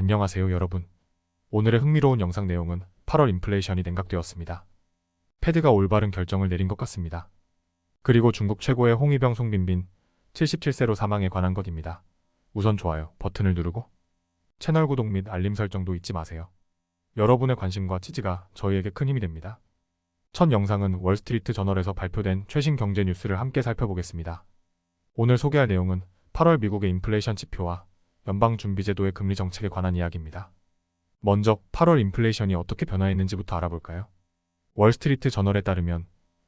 안녕하세요 여러분. 오늘의 흥미로운 영상 내용은 8월 인플레이션이 냉각되었습니다. 패드가 올바른 결정을 내린 것 같습니다. 그리고 중국 최고의 홍위병 송빈빈 77세로 사망에 관한 것입니다. 우선 좋아요 버튼을 누르고 채널 구독 및 알림 설정도 잊지 마세요. 여러분의 관심과 지지가 저희에게 큰 힘이 됩니다. 첫 영상은 월스트리트 저널에서 발표된 최신 경제 뉴스를 함께 살펴보겠습니다. 오늘 소개할 내용은 8월 미국의 인플레이션 지표와 연방준비제도의 금리 정책에 관한 이야기입니다. 먼저 8월 인플레이션이 어떻게 변화했는지부터 알아볼까요? 월스트리트 저널에 따르면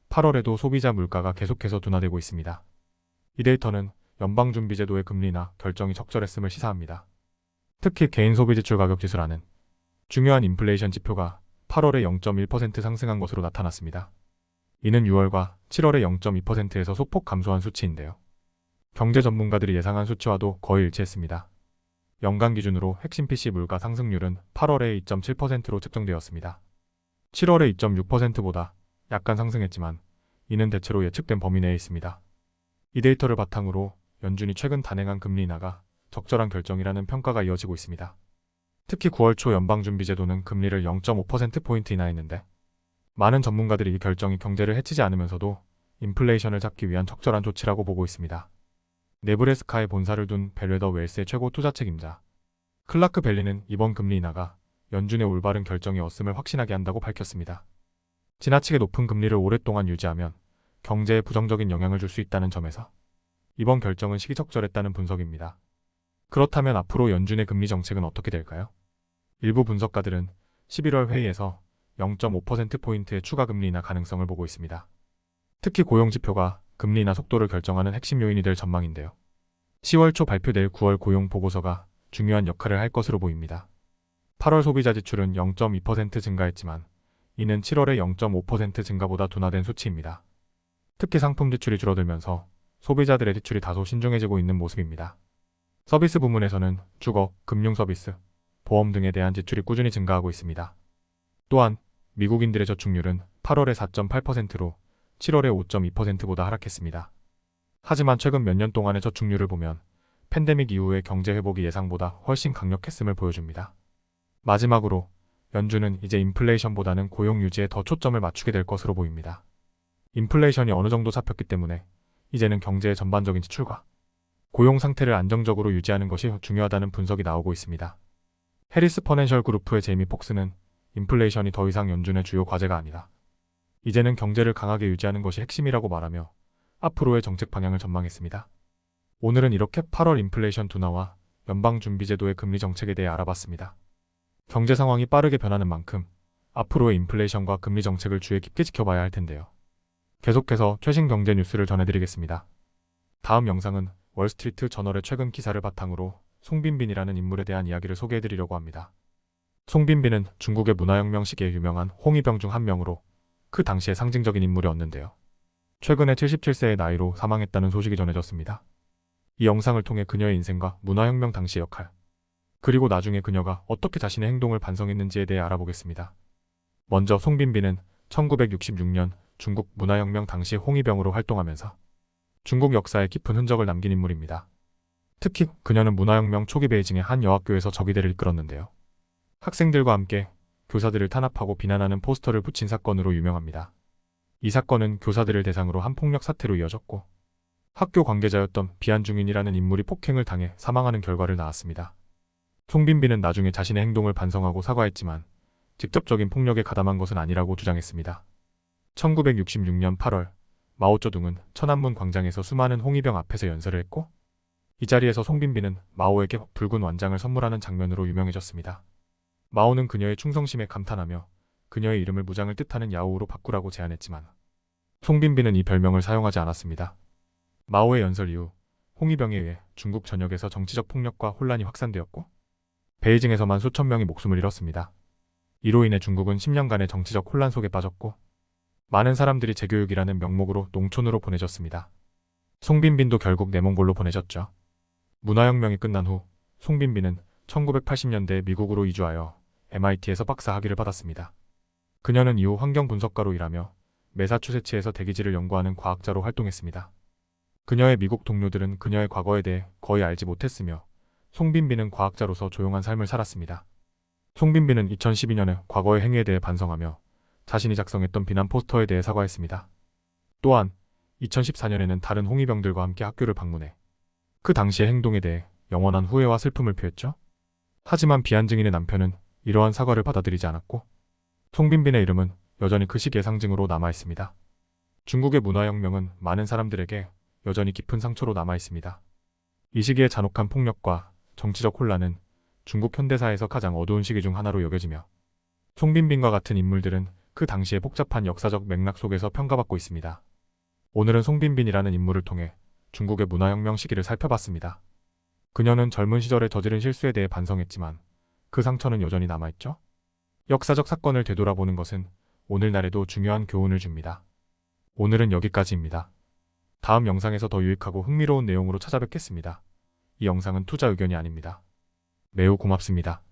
8월에도 소비자 물가가 계속해서 둔화되고 있습니다. 이 데이터는 연방준비제도의 금리나 결정이 적절했음을 시사합니다. 특히 개인 소비지출 가격 지수라는 중요한 인플레이션 지표가 8월에 0.1% 상승한 것으로 나타났습니다. 이는 6월과 7월에 0.2%에서 소폭 감소한 수치인데요. 경제 전문가들이 예상한 수치와도 거의 일치했습니다. 연간 기준으로 핵심 PC 물가 상승률은 8월에 2.7%로 측정되었습니다. 7월에 2.6%보다 약간 상승했지만 이는 대체로 예측된 범위 내에 있습니다. 이 데이터를 바탕으로 연준이 최근 단행한 금리 인하가 적절한 결정이라는 평가가 이어지고 있습니다. 특히 9월 초 연방준비제도는 금리를 0.5%포인트 인하했는데 많은 전문가들이 이 결정이 경제를 해치지 않으면서도 인플레이션을 잡기 위한 적절한 조치라고 보고 있습니다. 네브래스카에 본사를 둔 벨웨더 웰스의 최고 투자 책임자 클라크 벨리는 이번 금리 인하가 연준의 올바른 결정이었음을 확신하게 한다고 밝혔습니다. 지나치게 높은 금리를 오랫동안 유지하면 경제에 부정적인 영향을 줄 수 있다는 점에서 이번 결정은 시기적절했다는 분석입니다. 그렇다면 앞으로 연준의 금리 정책은 어떻게 될까요? 일부 분석가들은 11월 회의에서 0.5%포인트의 추가 금리 인하 가능성을 보고 있습니다. 특히 고용지표가 금리 인하 속도를 결정하는 핵심 요인이 될 전망인데요. 10월 초 발표될 9월 고용 보고서가 중요한 역할을 할 것으로 보입니다. 8월 소비자 지출은 0.2% 증가했지만 이는 7월의 0.5% 증가보다 둔화된 수치입니다. 특히 상품 지출이 줄어들면서 소비자들의 지출이 다소 신중해지고 있는 모습입니다. 서비스 부문에서는 주거, 금융 서비스, 보험 등에 대한 지출이 꾸준히 증가하고 있습니다. 또한 미국인들의 저축률은 8월에 4.8%로 7월에 5.2%보다 하락했습니다. 하지만 최근 몇 년 동안의 저축률을 보면 팬데믹 이후의 경제 회복이 예상보다 훨씬 강력했음을 보여줍니다. 마지막으로 연준은 이제 인플레이션보다는 고용 유지에 더 초점을 맞추게 될 것으로 보입니다. 인플레이션이 어느 정도 잡혔기 때문에 이제는 경제의 전반적인 지출과 고용 상태를 안정적으로 유지하는 것이 중요하다는 분석이 나오고 있습니다. 해리스 퍼넨셜 그룹의 제이미 폭스는 인플레이션이 더 이상 연준의 주요 과제가 아니다. 이제는 경제를 강하게 유지하는 것이 핵심이라고 말하며 앞으로의 정책 방향을 전망했습니다. 오늘은 이렇게 8월 인플레이션 둔화와 연방준비제도의 금리 정책에 대해 알아봤습니다. 경제 상황이 빠르게 변하는 만큼 앞으로의 인플레이션과 금리 정책을 주의 깊게 지켜봐야 할 텐데요. 계속해서 최신 경제 뉴스를 전해드리겠습니다. 다음 영상은 월스트리트 저널의 최근 기사를 바탕으로 송빈빈이라는 인물에 대한 이야기를 소개해드리려고 합니다. 송빈빈은 중국의 문화혁명 시기에 유명한 홍위병 중 한 명으로 그 당시의 상징적인 인물이었는데요. 최근에 77세의 나이로 사망했다는 소식이 전해졌습니다. 이 영상을 통해 그녀의 인생과 문화혁명 당시의 역할, 그리고 나중에 그녀가 어떻게 자신의 행동을 반성했는지에 대해 알아보겠습니다. 먼저 송빈빈은 1966년 중국 문화혁명 당시 홍위병으로 활동하면서 중국 역사에 깊은 흔적을 남긴 인물입니다. 특히 그녀는 문화혁명 초기 베이징의 한 여학교에서 저기대를 이끌었는데요. 학생들과 함께 교사들을 탄압하고 비난하는 포스터를 붙인 사건으로 유명합니다. 이 사건은 교사들을 대상으로 한 폭력 사태로 이어졌고 학교 관계자였던 비안중인이라는 인물이 폭행을 당해 사망하는 결과를 낳았습니다. 송빈빈은 나중에 자신의 행동을 반성하고 사과했지만 직접적인 폭력에 가담한 것은 아니라고 주장했습니다. 1966년 8월 마오쩌둥은 천안문 광장에서 수많은 홍위병 앞에서 연설을 했고 이 자리에서 송빈빈은 마오에게 붉은 완장을 선물하는 장면으로 유명해졌습니다. 마오는 그녀의 충성심에 감탄하며 그녀의 이름을 무장을 뜻하는 야오우로 바꾸라고 제안했지만 송빈빈은 이 별명을 사용하지 않았습니다. 마오의 연설 이후 홍위병에 의해 중국 전역에서 정치적 폭력과 혼란이 확산되었고 베이징에서만 수천 명이 목숨을 잃었습니다. 이로 인해 중국은 10년간의 정치적 혼란 속에 빠졌고 많은 사람들이 재교육이라는 명목으로 농촌으로 보내졌습니다. 송빈빈도 결국 내몽골로 보내졌죠. 문화혁명이 끝난 후 송빈빈은 1980년대에 미국으로 이주하여 MIT에서 박사 학위를 받았습니다. 그녀는 이후 환경 분석가로 일하며 매사추세츠에서 대기질을 연구하는 과학자로 활동했습니다. 그녀의 미국 동료들은 그녀의 과거에 대해 거의 알지 못했으며 송빈빈은 과학자로서 조용한 삶을 살았습니다. 송빈빈은 2012년에 과거의 행위에 대해 반성하며 자신이 작성했던 비난 포스터에 대해 사과했습니다. 또한 2014년에는 다른 홍위병들과 함께 학교를 방문해 그 당시의 행동에 대해 영원한 후회와 슬픔을 표했죠. 하지만 비한 증인의 남편은 이러한 사과를 받아들이지 않았고 송빈빈의 이름은 여전히 그 시기의 상징으로 남아있습니다. 중국의 문화혁명은 많은 사람들에게 여전히 깊은 상처로 남아있습니다. 이 시기의 잔혹한 폭력과 정치적 혼란은 중국 현대사에서 가장 어두운 시기 중 하나로 여겨지며 송빈빈과 같은 인물들은 그 당시의 복잡한 역사적 맥락 속에서 평가받고 있습니다. 오늘은 송빈빈이라는 인물을 통해 중국의 문화혁명 시기를 살펴봤습니다. 그녀는 젊은 시절에 저지른 실수에 대해 반성했지만 그 상처는 여전히 남아있죠? 역사적 사건을 되돌아보는 것은 오늘날에도 중요한 교훈을 줍니다. 오늘은 여기까지입니다. 다음 영상에서 더 유익하고 흥미로운 내용으로 찾아뵙겠습니다. 이 영상은 투자 의견이 아닙니다. 매우 고맙습니다.